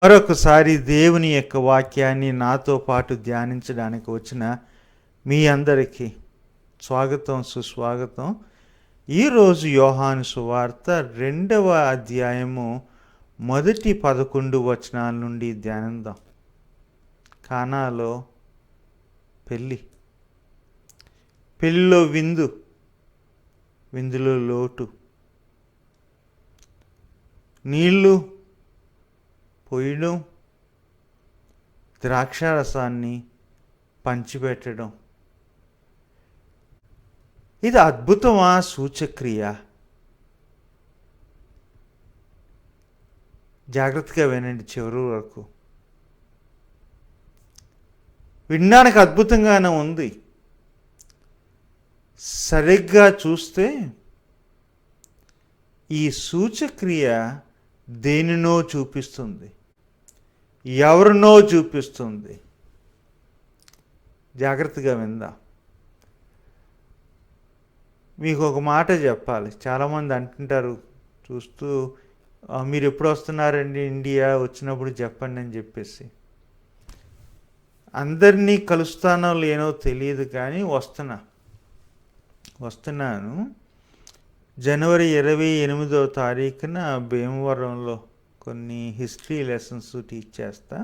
మరొకసారి దేవుని యొక్క వాక్యాన్ని నాతో పాటు ధ్యానించడానికి వచ్చిన మీ అందరికీ స్వాగతం, సుస్వాగతం. ఈరోజు యోహాను సువార్త 2వ అధ్యాయము మొదటి 11 వచనాల నుండి ధ్యానిద్దాం. కానాలో పెళ్ళిలో విందులో లోటు, నీళ్ళు పోయడం, ద్రాక్షారసాన్ని పంచిపెట్టడం. ఇది అద్భుతమా, సూచక్రియ? జాగ్రత్తగా వినండి చివరి వరకు. వినడానికి అద్భుతంగానే ఉంది. సరిగ్గా చూస్తే ఈ సూచక్రియ దేనినో చూపిస్తుంది, ఎవరినో చూపిస్తుంది. జాగ్రత్తగా విందా. మీకు ఒక మాట చెప్పాలి. చాలామంది అంటుంటారు చూస్తూ, మీరు ఎప్పుడు వస్తున్నారండి ఇండియా, వచ్చినప్పుడు చెప్పండి అని చెప్పేసి. అందరినీ కలుస్తానో లేనో తెలియదు, కానీ వస్తున్నాను. జనవరి 28వ తారీఖున భీమవరంలో కొన్ని హిస్టరీ లెసన్స్ టీచ్ చేస్తా.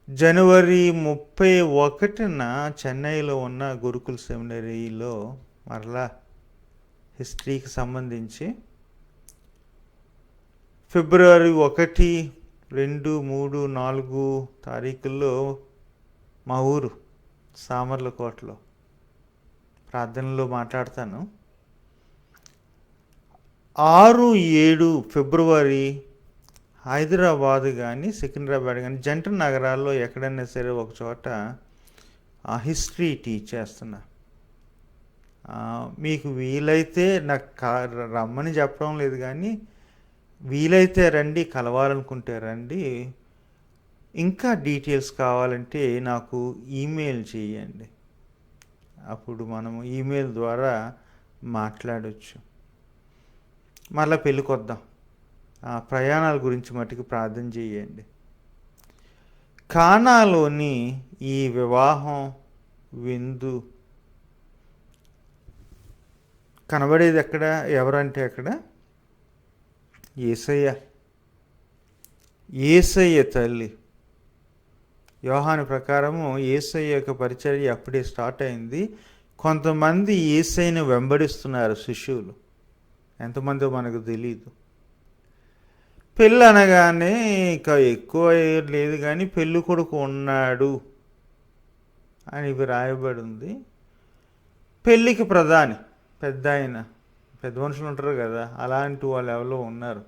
జనవరి 31న చెన్నైలో ఉన్న గురుకుల సెమినరీలో మరలా హిస్టరీకి సంబంధించి, ఫిబ్రవరి 1, 2, 3, 4 తారీఖుల్లో మా ఊరు సామర్లకోటలో ప్రార్థనలో మాట్లాడతాను. 6, 7 ఫిబ్రవరి హైదరాబాద్ కానీ సికింద్రాబాద్ కానీ జంట నగరాల్లో ఎక్కడైనా సరే ఒక చోట హిస్టరీ టీచ్ చేస్తున్నా. మీకు వీలైతే నాకు రమ్మని చెప్పడం లేదు, కానీ వీలైతే రండి, కలవాలనుకుంటే రండి. ఇంకా డీటెయిల్స్ కావాలంటే నాకు ఈమెయిల్ చేయండి, అప్పుడు మనము ఈమెయిల్ ద్వారా మాట్లాడవచ్చు. మళ్ళీ పెళ్ళికొద్దాం. ప్రయాణాల గురించి మటుకు ప్రార్థన చేయండి. కానాలోని ఈ వివాహం విందు కనబడేది ఎక్కడ, ఎవరంటే అక్కడ యేసయ్య తల్లి. యోహాను ప్రకారము యేసయ్య యొక్క పరిచర్య అప్పుడే స్టార్ట్ అయింది. కొంతమంది యేసయ్యను వెంబడిస్తున్నారు శిష్యులు, ఎంతమందో మనకు తెలీదు. పెళ్ళి అనగానే ఇంకా ఎక్కువ లేదు, కానీ పెళ్ళి కొడుకు ఉన్నాడు అని రాయబడి ఉంది. పెళ్ళికి ప్రధాని పెద్ద మనుషులు ఉంటారు కదా, అలాంటి వాళ్ళు ఎవరో ఉన్నారు.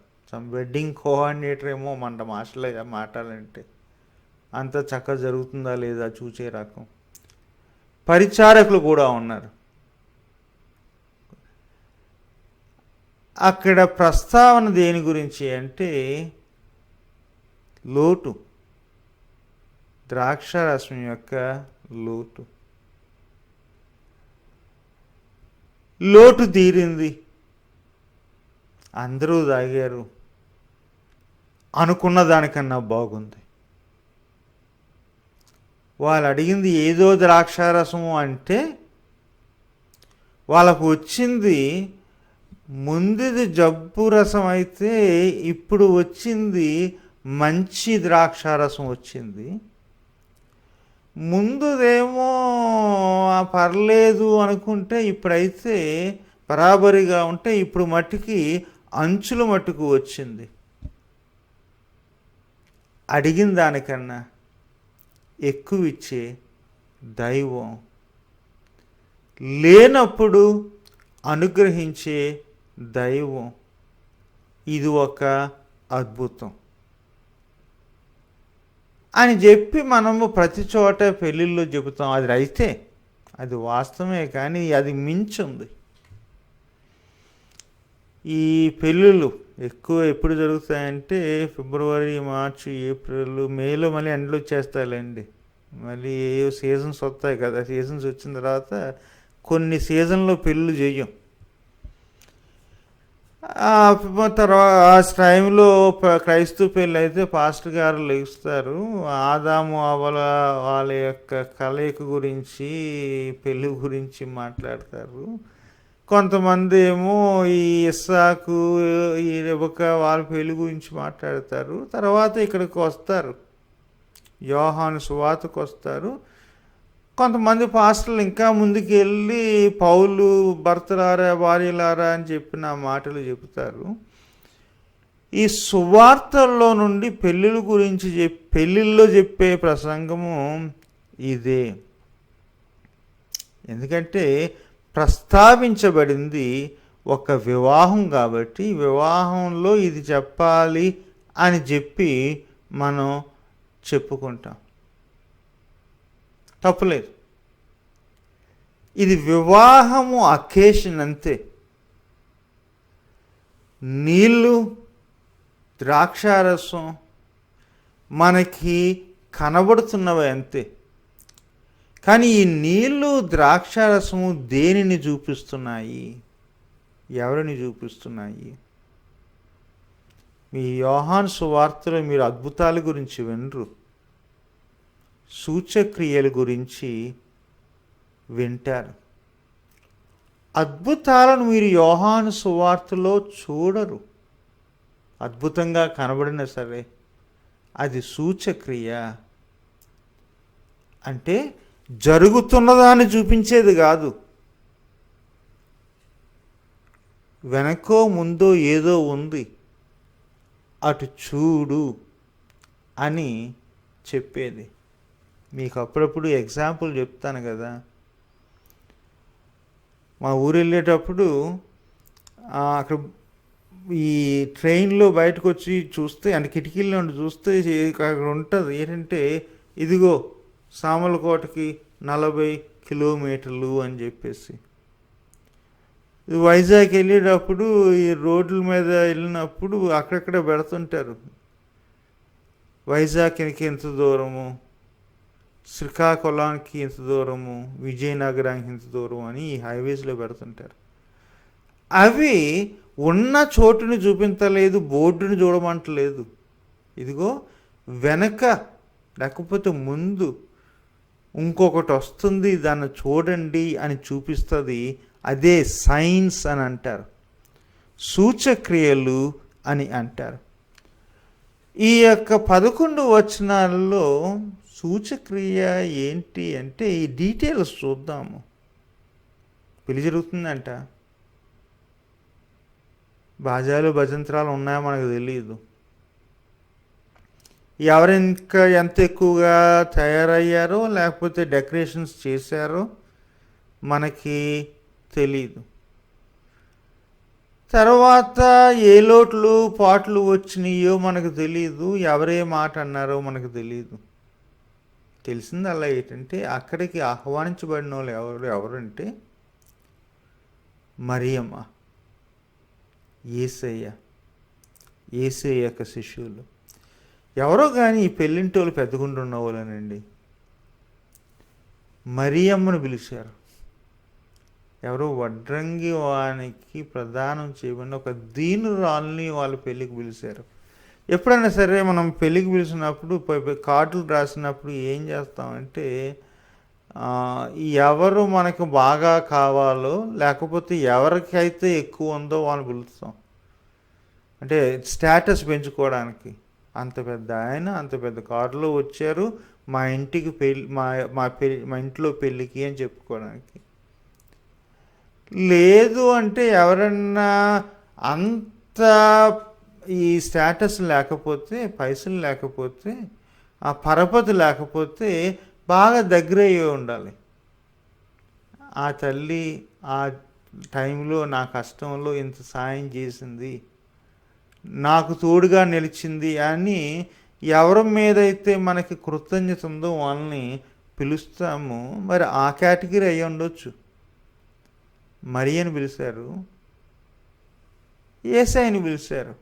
వెడ్డింగ్ కోఆర్డినేటర్ ఏమో మన మాటలో మాట్లాడాలంటే అంత చక్కగా జరుగుతుందా లేదా చూసే రకం. పరిచారకులు కూడా ఉన్నారు. అక్కడ ప్రస్తావన దేని గురించి అంటే లోటు, ద్రాక్షారసం యొక్క లోటు తీరింది. అందరూ తాగారు, అనుకున్న దానికన్నా బాగుంది. వాళ్ళు అడిగింది ఏదో ద్రాక్షారసము అంటే వాళ్ళకు వచ్చింది ముందుది జబ్బు రసం అయితే ఇప్పుడు వచ్చింది మంచి ద్రాక్షారసం వచ్చింది. ముందుదేమో పర్లేదు అనుకుంటే ఇప్పుడైతే బరాబరిగా ఉంటే ఇప్పుడు మట్టుకి అంచుల మట్టుకు వచ్చింది. అడిగిన దానికన్నా ఎక్కువ ఇచ్చే దైవం, లేనప్పుడు అనుగ్రహించే దైవం. ఇది ఒక అద్భుతం అని చెప్పి మనము ప్రతి చోట పెళ్ళిళ్ళు చెబుతాం. అది వాస్తవమే, కానీ అది మించుంది. ఈ పెళ్ళిళ్ళు ఎక్కువ ఎప్పుడు జరుగుతాయంటే ఫిబ్రవరి, మార్చి, ఏప్రిల్, మేలో మళ్ళీ ఎండలు వచ్చేస్తాయిలేండి. మళ్ళీ ఏ సీజన్స్ వస్తాయి కదా, సీజన్స్ వచ్చిన తర్వాత కొన్ని సీజన్లో పెళ్ళిళ్ళు చెయ్యం. తర్వాత ఆ టైంలో క్రైస్తవ పెళ్ళి అయితే పాస్టర్ గారు లెగుస్తారు. ఆదాము అవ్వల వాళ్ళ యొక్క కలయిక గురించి, పెళ్ళి గురించి మాట్లాడతారు. కొంతమంది ఏమో ఈ ఇస్సాకు, ఈ రెబెక్క వాళ్ళ పెళ్ళి గురించి మాట్లాడతారు. తర్వాత ఇక్కడికి వస్తారు, యోహాను సువార్తకు వస్తారు. కొంతమంది పాస్టర్లు ఇంకా ముందుకు వెళ్ళి పౌలు భర్తలారా భార్యలారా అని చెప్పిన మాటలు చెబుతారు. ఈ సువార్తల్లో నుండి పెళ్ళిళ్ళ గురించి పెళ్ళిళ్ళలో చెప్పే ప్రసంగము ఇదే. ఎందుకంటే ప్రస్తావించబడింది ఒక వివాహం కాబట్టి వివాహంలో ఇది చెప్పాలి అని చెప్పి మనం చెప్పుకుంటాం, తప్పులేదు. ఇది వివాహము అకేషన్ అంతే. నీళ్ళు, ద్రాక్షారసం మనకి కనబడుతున్నవి అంతే. కానీ ఈ నీళ్ళు, ద్రాక్షారసము దేనిని చూపిస్తున్నాయి, ఎవరిని చూపిస్తున్నాయి? మీ యోహాను సువార్తలో మీరు అద్భుతాల గురించి వినరు, సూచక్రియల గురించి వింటారు. అద్భుతాలను మీరు యోహాను సువార్తలో చూడరు. అద్భుతంగా కనబడినా సరే అది సూచక్రియ, అంటే జరుగుతున్నదాన్ని చూపించేది కాదు. వెనకో ముందో ఏదో ఉంది, అటు చూడు అని చెప్పేది. మీకు అప్పుడప్పుడు ఎగ్జాంపుల్ చెప్తాను కదా. మా ఊరు వెళ్ళేటప్పుడు అక్కడ ఈ ట్రైన్లో బయటకు వచ్చి చూస్తే, అంటే కిటికీల్లో ఉండి చూస్తే అక్కడ ఉంటుంది ఏంటంటే, ఇదిగో సామర్లకోటకి 40 కిలోమీటర్లు అని చెప్పేసి. వైజాగ్ వెళ్ళేటప్పుడు ఈ రోడ్ల మీద వెళ్ళినప్పుడు అక్కడక్కడ పెడుతుంటారు, వైజాగ్కి ఎంత దూరము, శ్రీకాకుళానికి ఎంత దూరము, విజయనగరానికి ఎంత దూరం అని ఈ హైవేస్లో పెడుతుంటారు. అవి ఉన్న చోటుని చూపించలేదు, బోర్డుని చూడమంటలేదు. ఇదిగో వెనక లేకపోతే ముందు ఇంకొకటి వస్తుంది, దాన్ని చూడండి అని చూపిస్తుంది. అదే సైన్స్ అని అంటారు, సూచక్రియలు అని అంటారు. ఈ యొక్క 11 వచనాల్లో సూచక్రియ ఏంటి అంటే ఈ డీటెయిల్స్ చూద్దాము. పెళ్లి జరుగుతుందంట, బాజాలు భజంత్రాలు ఉన్నాయో మనకు తెలియదు. ఎవరు ఇంకా ఎంత ఎక్కువగా తయారయ్యారో లేకపోతే డెకరేషన్స్ చేశారో మనకి తెలీదు. తర్వాత ఏ లోట్లు పాటలు వచ్చినాయో మనకు తెలీదు, ఎవరే మాట అన్నారో మనకు తెలీదు. తెలిసింది అలా ఏంటంటే అక్కడికి ఆహ్వానించబడిన వాళ్ళు ఎవరంటే మరియమ్మ, యేసయ్య యొక్క శిష్యులు. ఎవరో కానీ ఈ పెళ్ళింటోళ్ళు పెద్దగుంటున్న వాళ్ళనండి. మరియమ్మను పిలిచారు. ఎవరో వడ్రంగి వానికి ప్రదానం చేయబడిన ఒక దీనురాల్ని వాళ్ళ పెళ్ళికి పిలిచారు. ఎప్పుడైనా సరే మనం పెళ్ళికి పిలిచినప్పుడు కార్డులు రాసినప్పుడు ఏం చేస్తామంటే ఎవరు మనకు బాగా కావాలో లేకపోతే ఎవరికైతే ఎక్కువ ఉందో వాళ్ళని పిలుస్తాం, అంటే స్టేటస్ పెంచుకోవడానికి. అంత పెద్ద ఆయన అంత పెద్ద కారులో వచ్చారు మా ఇంటికి పెళ్ళి, మా ఇంట్లో పెళ్ళికి అని చెప్పుకోవడానికి. లేదు అంటే ఎవరన్నా అంత ఈ స్టేటస్ లేకపోతే, పైసలు లేకపోతే, ఆ పరపతి లేకపోతే బాగా దగ్గర అయ్యి ఉండాలి. ఆ తల్లి ఆ టైంలో నా కష్టంలో ఇంత సాయం చేసింది, నాకు తోడుగా నిలిచింది అని ఎవరి మీదైతే మనకి కృతజ్ఞత ఉందో వాళ్ళని పిలుస్తాము. మరి ఆ కేటగిరీ అయ్యి ఉండొచ్చు. మరియని పిలిచారు, యేసయ్యని పిలిచారు.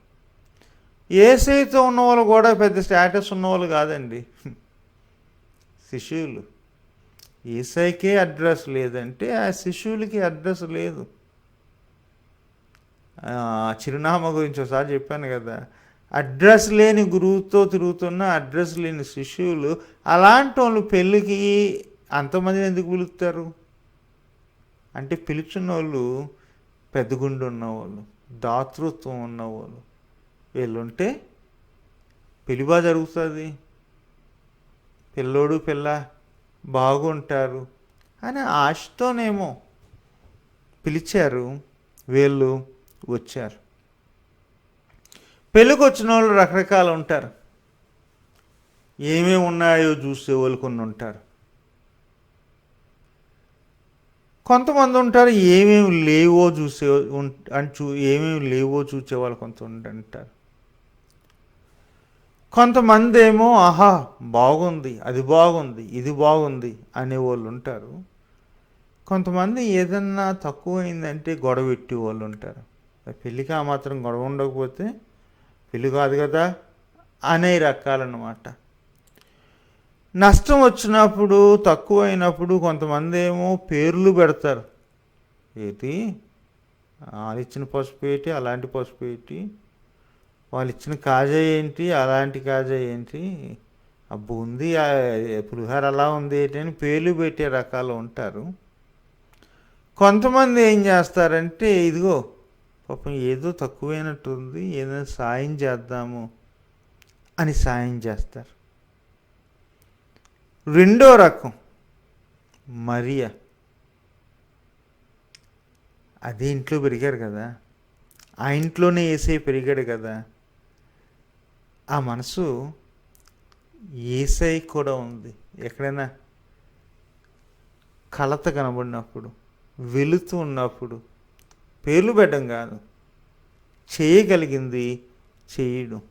యేసయ్యతో ఉన్నవాళ్ళు కూడా పెద్ద స్టేటస్ ఉన్నవాళ్ళు కాదండి, శిష్యులు. యేసయ్యకే అడ్రస్ లేదంటే ఆ శిష్యులకి అడ్రస్ లేదు. చిరునామా గురించి ఒకసారి చెప్పాను కదా, అడ్రస్ లేని గురువుతో తిరుగుతున్న అడ్రస్ లేని శిష్యులు, అలాంటి వాళ్ళు పెళ్ళికి అంతమందిని ఎందుకు పిలుస్తారు అంటే, పిలుచున్న వాళ్ళు పెద్ద గుండె ఉన్నవాళ్ళు, దాతృత్వం ఉన్నవాళ్ళు, వీళ్ళుంటే పెళ్లి బాగా జరుగుతుంది, పిల్లోడు పిల్ల బాగుంటారు అని ఆశతోనేమో పిలిచారు. వీళ్ళు వచ్చారు. పెళ్ళికి వచ్చిన వాళ్ళు రకరకాలు ఉంటారు. ఏమేమి ఉన్నాయో చూసే వాళ్ళు కొన్ని ఉంటారు. కొంతమంది ఉంటారు ఏమేమి లేవో చూసే ఏమేమి లేవో చూసేవాళ్ళు కొంత ఉంటారు. కొంతమంది ఏమో ఆహా బాగుంది, అది బాగుంది, ఇది బాగుంది అనేవాళ్ళు ఉంటారు. కొంతమంది ఏదన్నా తక్కువైందంటే గొడవ పెట్టి వాళ్ళు ఉంటారు. పెళ్ళికి ఆ మాత్రం గొడవ ఉండకపోతే పెళ్ళి కాదు కదా అనే రకాలన్నమాట. నష్టం వచ్చినప్పుడు, తక్కువ అయినప్పుడు కొంతమంది ఏమో పేర్లు పెడతారు. ఏంటి వాళ్ళు ఇచ్చిన పసుపు ఏంటి, అలాంటి పసుపు ఏంటి, వాళ్ళు ఇచ్చిన కాజా ఏంటి, అలాంటి కాజా ఏంటి, ఆ బూందీ పులిహోర అలా ఉంది ఏంటి అని పేర్లు పెట్టే రకాలు ఉంటారు. కొంతమంది ఏం చేస్తారంటే, ఇదిగో పాపం ఏదో తక్కువైనట్టుంది, ఏదైనా సాయం చేద్దాము అని సాయం చేస్తారు. రెండో రకం మరియా, అదే ఇంట్లో పెరిగారు కదా, ఆ ఇంట్లోనే ఏసై పెరిగాడు కదా, ఆ మనసు ఏసై కూడా ఉంది. ఎక్కడైనా కలత కనబడినప్పుడు, వెళుతూ ఉన్నప్పుడు పేర్లు పెట్టడం కాదు, చేయగలిగింది చేయడం.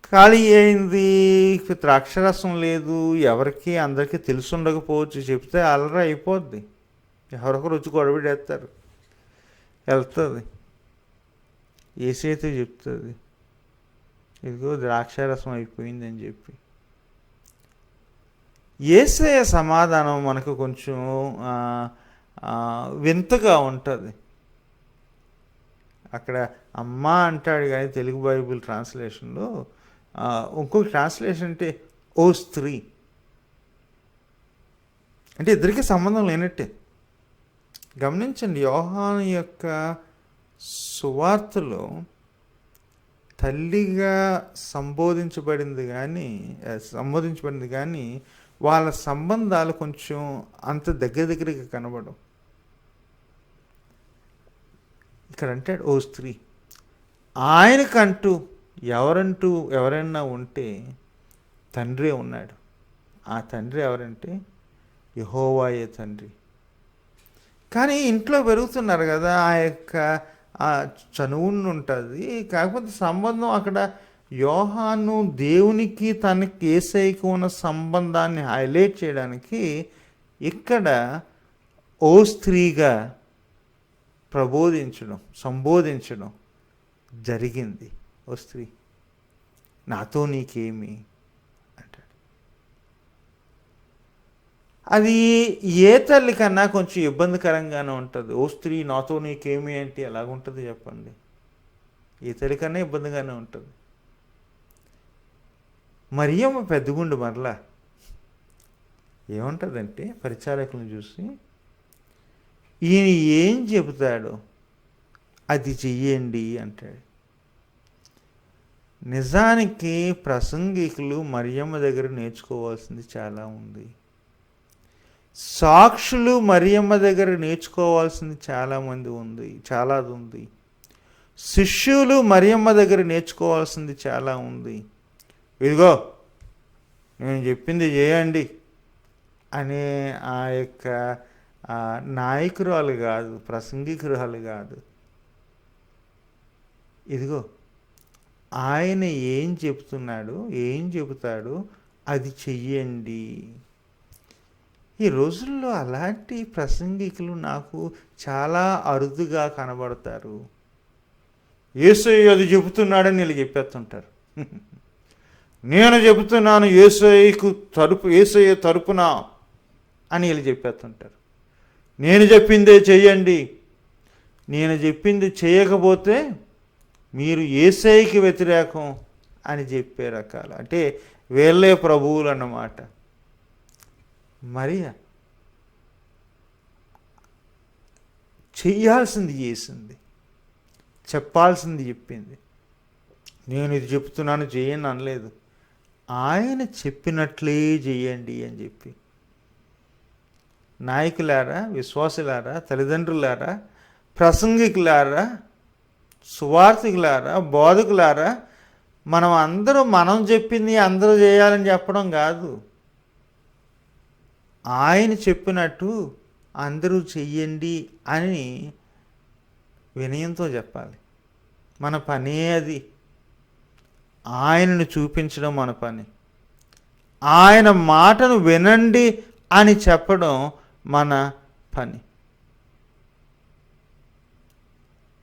ఖాళీ అయింది, ద్రాక్షరసం లేదు, ఎవరికి అందరికీ తెలిసి ఉండకపోవచ్చు, చెప్తే అలర అయిపోద్ది, ఎవరొకరు వచ్చి గొడవడేస్తారు, వెళ్తుంది. ఏసైతే చెప్తుంది ఇదిగో ద్రాక్షారసం అయిపోయిందని చెప్పి. ఏసయ్య సమాధానం మనకు కొంచెం వింతగా ఉంటుంది. అక్కడ అమ్మ అంటాడు కానీ తెలుగు బైబిల్ ట్రాన్స్లేషన్లో ఇంకొక ట్రాన్స్లేషన్ అంటే ఓ స్త్రీ అంటే ఇద్దరికి సంబంధం లేనట్టే. గమనించండి, యోహాను యొక్క సువార్తలో తల్లిగా సంబోధించబడింది కానీ వాళ్ళ సంబంధాలు కొంచెం అంత దగ్గరగా కనబడవు. ఇక్కడ అంటాడు ఓ స్త్రీ. ఆయనకంటూ ఎవరైనా ఉంటే తండ్రి ఉన్నాడు. ఆ తండ్రి ఎవరంటే యెహోవాయే తండ్రి. కానీ ఇంట్లో పెరుగుతున్నారు కదా, ఆ యొక్క చనువుని ఉంటుంది. కాకపోతే సంబంధం అక్కడ యోహాను దేవునికి తనకి యేసయ్యకు ఉన్న సంబంధాన్ని హైలైట్ చేయడానికి ఇక్కడ ఓ స్త్రీగా సంబోధించడం జరిగింది. ఓ స్త్రీ, నాతో నీకేమి అంటాడు. అది ఏ తల్లి కన్నా కొంచెం ఇబ్బందికరంగానే ఉంటుంది. ఓ స్త్రీ నాతో నీకేమి అంటే ఎలాగుంటుంది చెప్పండి? ఏ తల్లి కన్నా ఇబ్బందిగానే ఉంటుంది. మరియమ్మ పెద్దగుండు మరలా ఏముంటుందంటే, పరిచారకులను చూసి ఈయన ఏం చెబుతాడో అది చెయ్యండి అంటాడు. నిజానికి ప్రసంగికులు మరియమ్మ దగ్గర నేర్చుకోవాల్సింది చాలా ఉంది. సాక్షులు మరియమ్మ దగ్గర నేర్చుకోవాల్సింది చాలా ఉంది. శిష్యులు మరియమ్మ దగ్గర నేర్చుకోవాల్సింది చాలా ఉంది. ఇదిగో నేను చెప్పింది చేయండి అనే ఆ యొక్క నాయకురాలు కాదు, ప్రసంగికురాలు కాదు. ఇదిగో ఆయన ఏం చెబుతాడో అది చెయ్యండి. ఈ రోజుల్లో అలాంటి ప్రసంగికులు నాకు చాలా అరుదుగా కనబడతారు. యేసయ్య అది చెబుతున్నాడని వీళ్ళు చెప్పేస్తుంటారు. నేను చెబుతున్నాను యేసయ్య తరపున అని వీళ్ళు చెప్పేస్తుంటారు. నేను చెప్పిందే చెయ్యండి, నేను చెప్పింది చేయకపోతే మీరు యేసయ్యకి వ్యతిరేకం అని చెప్పే రకాలు. అంటే వీళ్ళే ప్రభువులు అన్నమాట. మరియ చెయ్యాల్సింది చేసింది, చెప్పాల్సింది చెప్పింది. నేను ఇది చెప్తున్నాను చేయండి అనలేదు, ఆయన చెప్పినట్లే చేయండి అని చెప్పి. నాయకులారా, విశ్వాసులారా, తల్లిదండ్రులారా, ప్రసంగికులారా, సువార్థికులారా, బోధకులారా, మనం చెప్పింది అందరూ చేయాలని చెప్పడం కాదు. ఆయన చెప్పినట్టు అందరూ చెయ్యండి అని వినయంతో చెప్పాలి. మన పనే అది. ఆయనను చూపించడం మన పని. ఆయన మాటను వినండి అని చెప్పడం మన పని.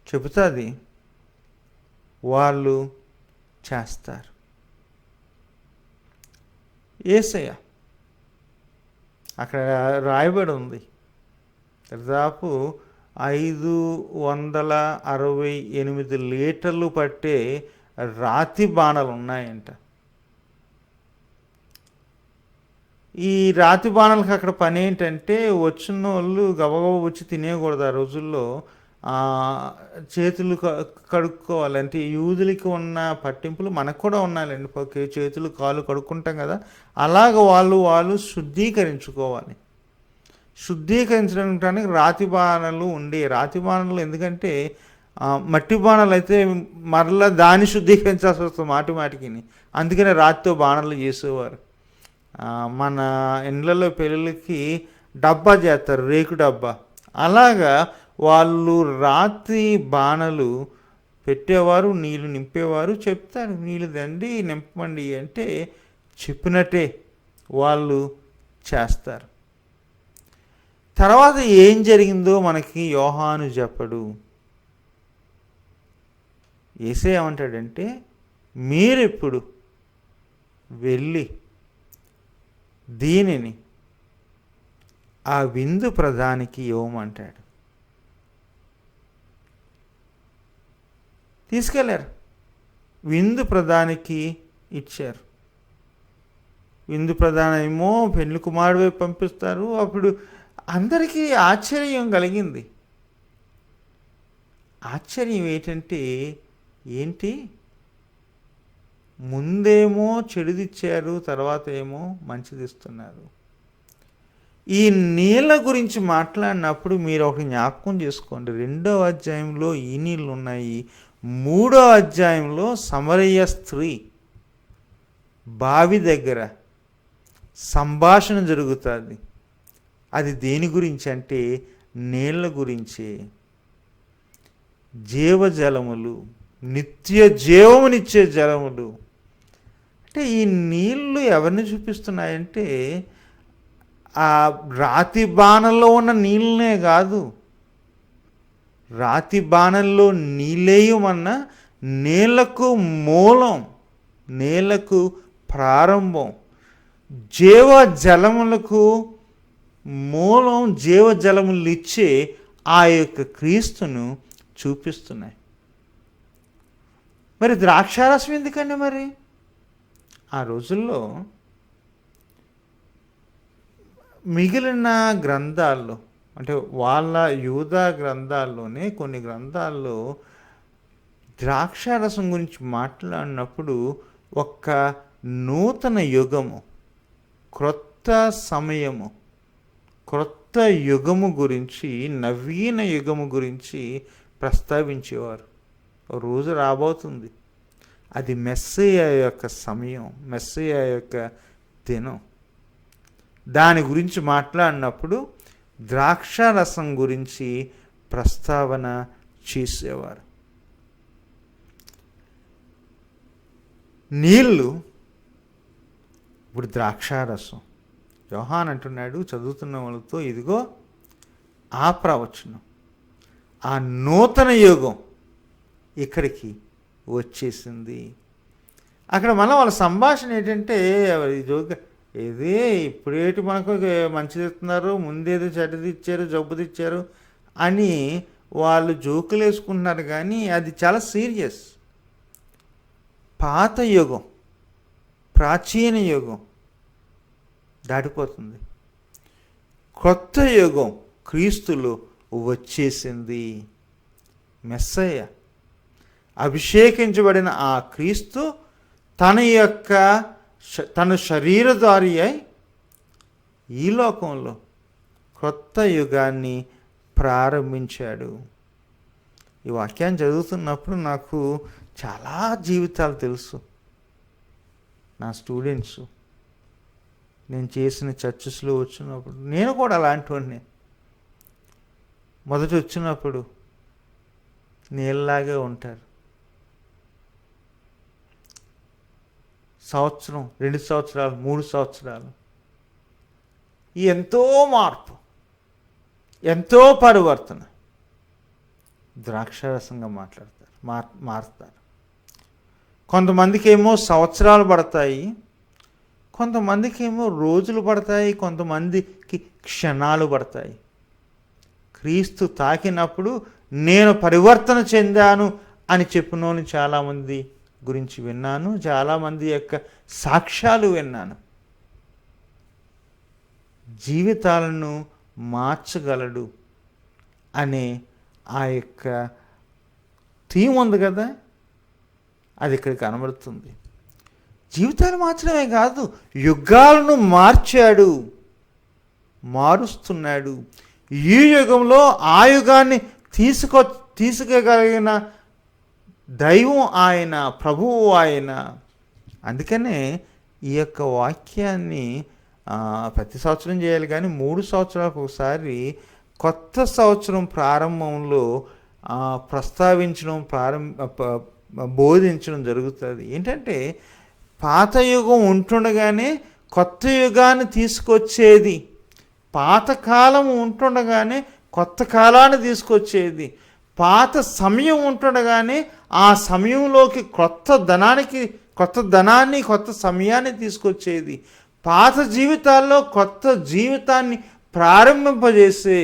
చెబుతుంది, వాళ్ళు చేస్తారు. యేసయ్య అక్కడ రాయబడి ఉంది, దాదాపు 568 లీటర్లు పట్టే రాతి బాణలు ఉన్నాయంట. ఈ రాతి బాణాలకు అక్కడ పని ఏంటంటే, వచ్చిన వాళ్ళు గబగబ వచ్చి తినేయకూడదు. ఆ రోజుల్లో చేతులు కడుక్కోవాలి. అంటే యూదులకి ఉన్న పట్టింపులు మనకు కూడా ఉన్నాయండి. చేతులు కాళ్ళు కడుక్కుంటాం కదా, అలాగ వాళ్ళు శుద్ధీకరించుకోవాలి. శుద్ధీకరించడానికి రాతి బాణలు ఉండే. రాతి బాణలు ఎందుకంటే మట్టి బాణాలు అయితే మరలా దాన్ని శుద్ధీకరించాల్సి వస్తుంది మాటికి. అందుకనే రాతితో బాణాలు చేసేవారు. మన ఇండ్లలో పెళ్ళిళ్ళకి డబ్బా చేస్తారు, రేకు డబ్బా. అలాగా వాళ్ళు రాతి బాణలు పెట్టేవారు, నీళ్ళు నింపేవారు. చెప్తారు, నీళ్ళు దండి నింపండి అంటే చెప్పినట్టే వాళ్ళు చేస్తారు. తర్వాత ఏం జరిగిందో మనకి యోహాను చెప్పడు. యేసయ్య ఏమంటాడంటే, మీరెప్పుడు వెళ్ళి దీనిని ఆ విందు ప్రధానికి ఇవ్వమంటాడు. తీసుకెళ్ళారు, విందు ప్రధానికి ఇచ్చారు. విందు ప్రధానేమో పెళ్లి కుమారుడు వైపు పంపిస్తారు. అప్పుడు అందరికీ ఆశ్చర్యం కలిగింది. ఆశ్చర్యం ఏంటి, ముందేమో చెడుదిచ్చారు, తర్వాత ఏమో మంచిది ఇస్తున్నారు. ఈ నీళ్ళ గురించి మాట్లాడినప్పుడు మీరు ఒకటి జ్ఞాపకం చేసుకోండి. 2వ అధ్యాయంలో ఈ నీళ్ళు ఉన్నాయి. 3వ అధ్యాయంలో సమరయ స్త్రీ బావి దగ్గర సంభాషణ జరుగుతుంది. అది దేని గురించి అంటే నీళ్ళ గురించి. జీవజలములు, నిత్య జీవమునిచ్చే జలములు. అంటే ఈ నీళ్ళు ఎవరిని చూపిస్తున్నాయంటే ఆ రాతి బాణల్లో ఉన్న నీళ్ళనే కాదు, రాతి బాణల్లో నీళ్ళేయమన్నా నీళ్లకు మూలం, నీళ్లకు ప్రారంభం, జీవజలములకు మూలం, జీవజలములు ఇచ్చే ఆ యొక్క క్రీస్తును చూపిస్తున్నాయి. మరి ద్రాక్షారసం ఎందుకండి? మరి ఆ రోజుల్లో మిగిలిన గ్రంథాల్లో, అంటే వాళ్ళ యూదా గ్రంథాల్లోనే కొన్ని గ్రంథాల్లో ద్రాక్షారసం గురించి మాట్లాడినప్పుడు ఒక నూతన యుగము, క్రొత్త సమయము, క్రొత్త యుగము గురించి, నవీన యుగము గురించి ప్రస్తావించేవారు. రోజు రాబోతుంది, అది మెస్సయ్య యొక్క సమయం, మెస్సయ్య యొక్క దినం. దాని గురించి మాట్లాడినప్పుడు ద్రాక్షారసం గురించి ప్రస్తావన చేసేవారు. నీళ్ళు ఇప్పుడు ద్రాక్షారసం. యోహాన్ అంటున్నాడు చదువుతున్న వాళ్ళతో, ఇదిగో ఆ ప్రవచనం, ఆ నూతన యుగం ఇక్కడికి వచ్చేసింది. అక్కడ మళ్ళీ వాళ్ళ సంభాషణ ఏంటంటే, ఇదే ఇప్పుడేటి మనకు మంచిది ఇస్తున్నారు, ముందేదో చెడ్డది ఇచ్చారు, జబ్బుది ఇచ్చారు అని వాళ్ళు జోకులు వేసుకుంటున్నారు, కానీ అది చాలా సీరియస్. పాత యుగం, ప్రాచీన యుగం దాటిపోతుంది. కొత్త యుగం క్రీస్తులో వచ్చేసింది. మెస్సయ్య, అభిషేకించబడిన ఆ క్రీస్తు తన శరీరధారి అయి ఈ లోకంలో కొత్త యుగాన్ని ప్రారంభించాడు. ఈ వాక్యాన్ని చదువుతున్నప్పుడు నాకు చాలా జీవితాలు తెలుసు. నా స్టూడెంట్స్, నేను చేసిన చర్చెస్లో వచ్చినప్పుడు నేను కూడా అలాంటివాడిని. మొదట వచ్చినప్పుడు నీళ్ళలాగే ఉంటారు. సంవత్సరం, 2 సంవత్సరాలు, 3 సంవత్సరాలు ఎంతో మార్పు, ఎంతో పరివర్తన. ద్రాక్షారసంగా మారుతారు. కొంతమందికి ఏమో సంవత్సరాలు పడతాయి, కొంతమందికి ఏమో రోజులు పడతాయి, కొంతమందికి క్షణాలు పడతాయి. క్రీస్తు తాకినప్పుడు నేను పరివర్తన చెందాను అని చెప్పినోని చాలామంది గురించి విన్నాను, చాలామంది యొక్క సాక్ష్యాలు విన్నాను. జీవితాలను మార్చగలడు అనే ఆ యొక్క థీమ్ ఉంది కదా, అది ఇక్కడ కనబడుతుంది. జీవితాలు మార్చడమే కాదు, యుగాలను మారుస్తున్నాడు. ఈ యుగంలో ఆ యుగాన్ని తీసుకగలిగిన దైవం ఆయన, ప్రభువు ఆయన. అందుకనే ఈ యొక్క వాక్యాన్ని ప్రతి సంవత్సరం చేయాలి, కానీ 3 సంవత్సరాలకు ఒకసారి కొత్త సంవత్సరం ప్రారంభంలో ప్రస్తావించడం, బోధించడం జరుగుతుంది. ఏంటంటే పాత యుగం ఉంటుండగానే కొత్త యుగాన్ని తీసుకొచ్చేది, పాతకాలం ఉంటుండగానే కొత్త కాలాన్ని తీసుకొచ్చేది, పాత సమయం ఉంటుండగానే ఆ సమయంలోకి కొత్త ధనాన్ని కొత్త సమయాన్ని తీసుకొచ్చేది, పాత జీవితాల్లో కొత్త జీవితాన్ని ప్రారంభింపజేసే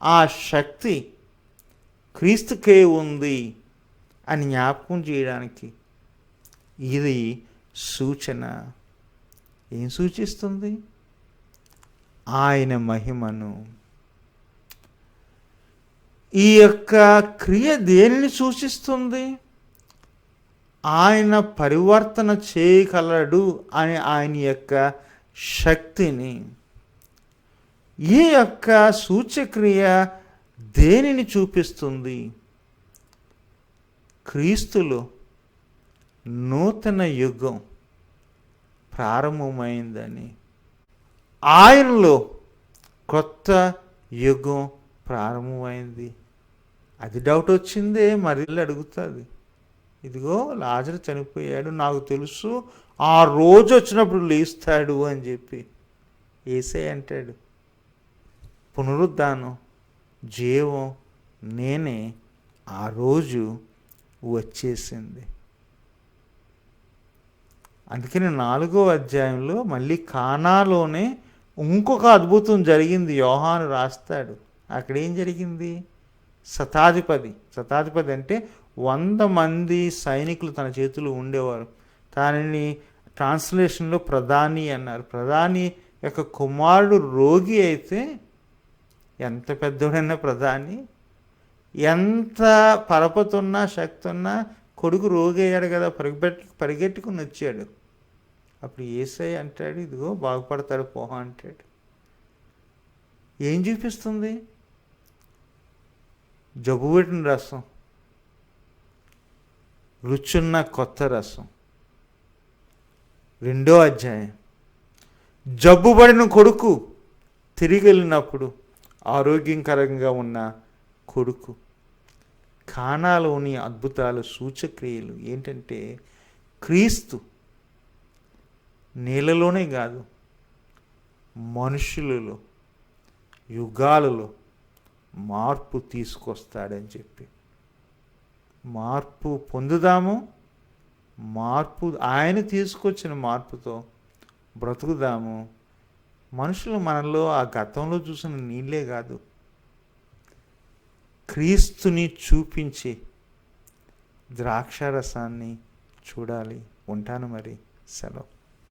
ఆ శక్తి క్రీస్తుకే ఉంది అని జ్ఞాపకం చేయడానికి ఇది సూచన. ఏం సూచిస్తుంది? ఆయన మహిమను. ఈ యొక్క క్రియ దేనిని సూచిస్తుంది? ఆయన పరివర్తన చేయగలడు అని ఆయన యొక్క శక్తిని. ఈ యొక్క సూచక్రియ దేనిని చూపిస్తుంది? క్రీస్తులో నూతన యుగం ప్రారంభమైందని, ఆయనలో కొత్త యుగం ప్రారంభమైంది. అది డౌట్ వచ్చిందే, మరి అడుగుతుంది. ఇదిగో లాజరు చనిపోయాడు, నాకు తెలుసు ఆ రోజు వచ్చినప్పుడు లేస్తాడు అని చెప్పి యేసయ్య అంటాడు, పునరుద్ధానం, జీవం నేనే, ఆ రోజు వచ్చేసింది. అందుకని 4వ అధ్యాయంలో మళ్ళీ కానాలోనే ఇంకొక అద్భుతం జరిగింది. యోహాను రాస్తాడు. అక్కడ ఏం జరిగింది? శతాధిపతి అంటే 100 మంది సైనికులు తన చేతిలో ఉండేవారు. దానిని ట్రాన్స్లేషన్లో ప్రధాని అన్నారు. ప్రధాని యొక్క కుమారుడు రోగి అయితే, ఎంత పెద్దోడైనా ప్రధాని, ఎంత పరపతి ఉన్నా శక్తి ఉన్నా, కొడుకు రోగి అయ్యాడు కదా, పరిగెట్టుకుని వచ్చాడు. అప్పుడు యేసయ్య అంటాడు, ఇదిగో బాగుపడతాడు పోహ అంటాడు. ఏం చూపిస్తుంది? జబ్బుపెట్టిన రసం, రుచున్న కొత్త రసం. 2వ అధ్యాయం, జబ్బుపడిన కొడుకు తిరిగి వెళ్ళినప్పుడు ఆరోగ్యకరంగా ఉన్న కొడుకు. కానాలోని అద్భుతాలు, సూచక్రియలు ఏంటంటే క్రీస్తు నీళ్ళలోనే కాదు, మనుషులలో, యుగాలలో మార్పు తీసుకొస్తాడని చెప్పి. మార్పు పొందుదాము, ఆయన తీసుకొచ్చిన మార్పుతో బ్రతుకుదాము. మనుషులు మనలో ఆ గతంలో చూసిన నీళ్ళే కాదు, క్రీస్తుని చూపించి ద్రాక్షారసాన్ని చూడాలి. ఉంటాను మరి, సెలవు.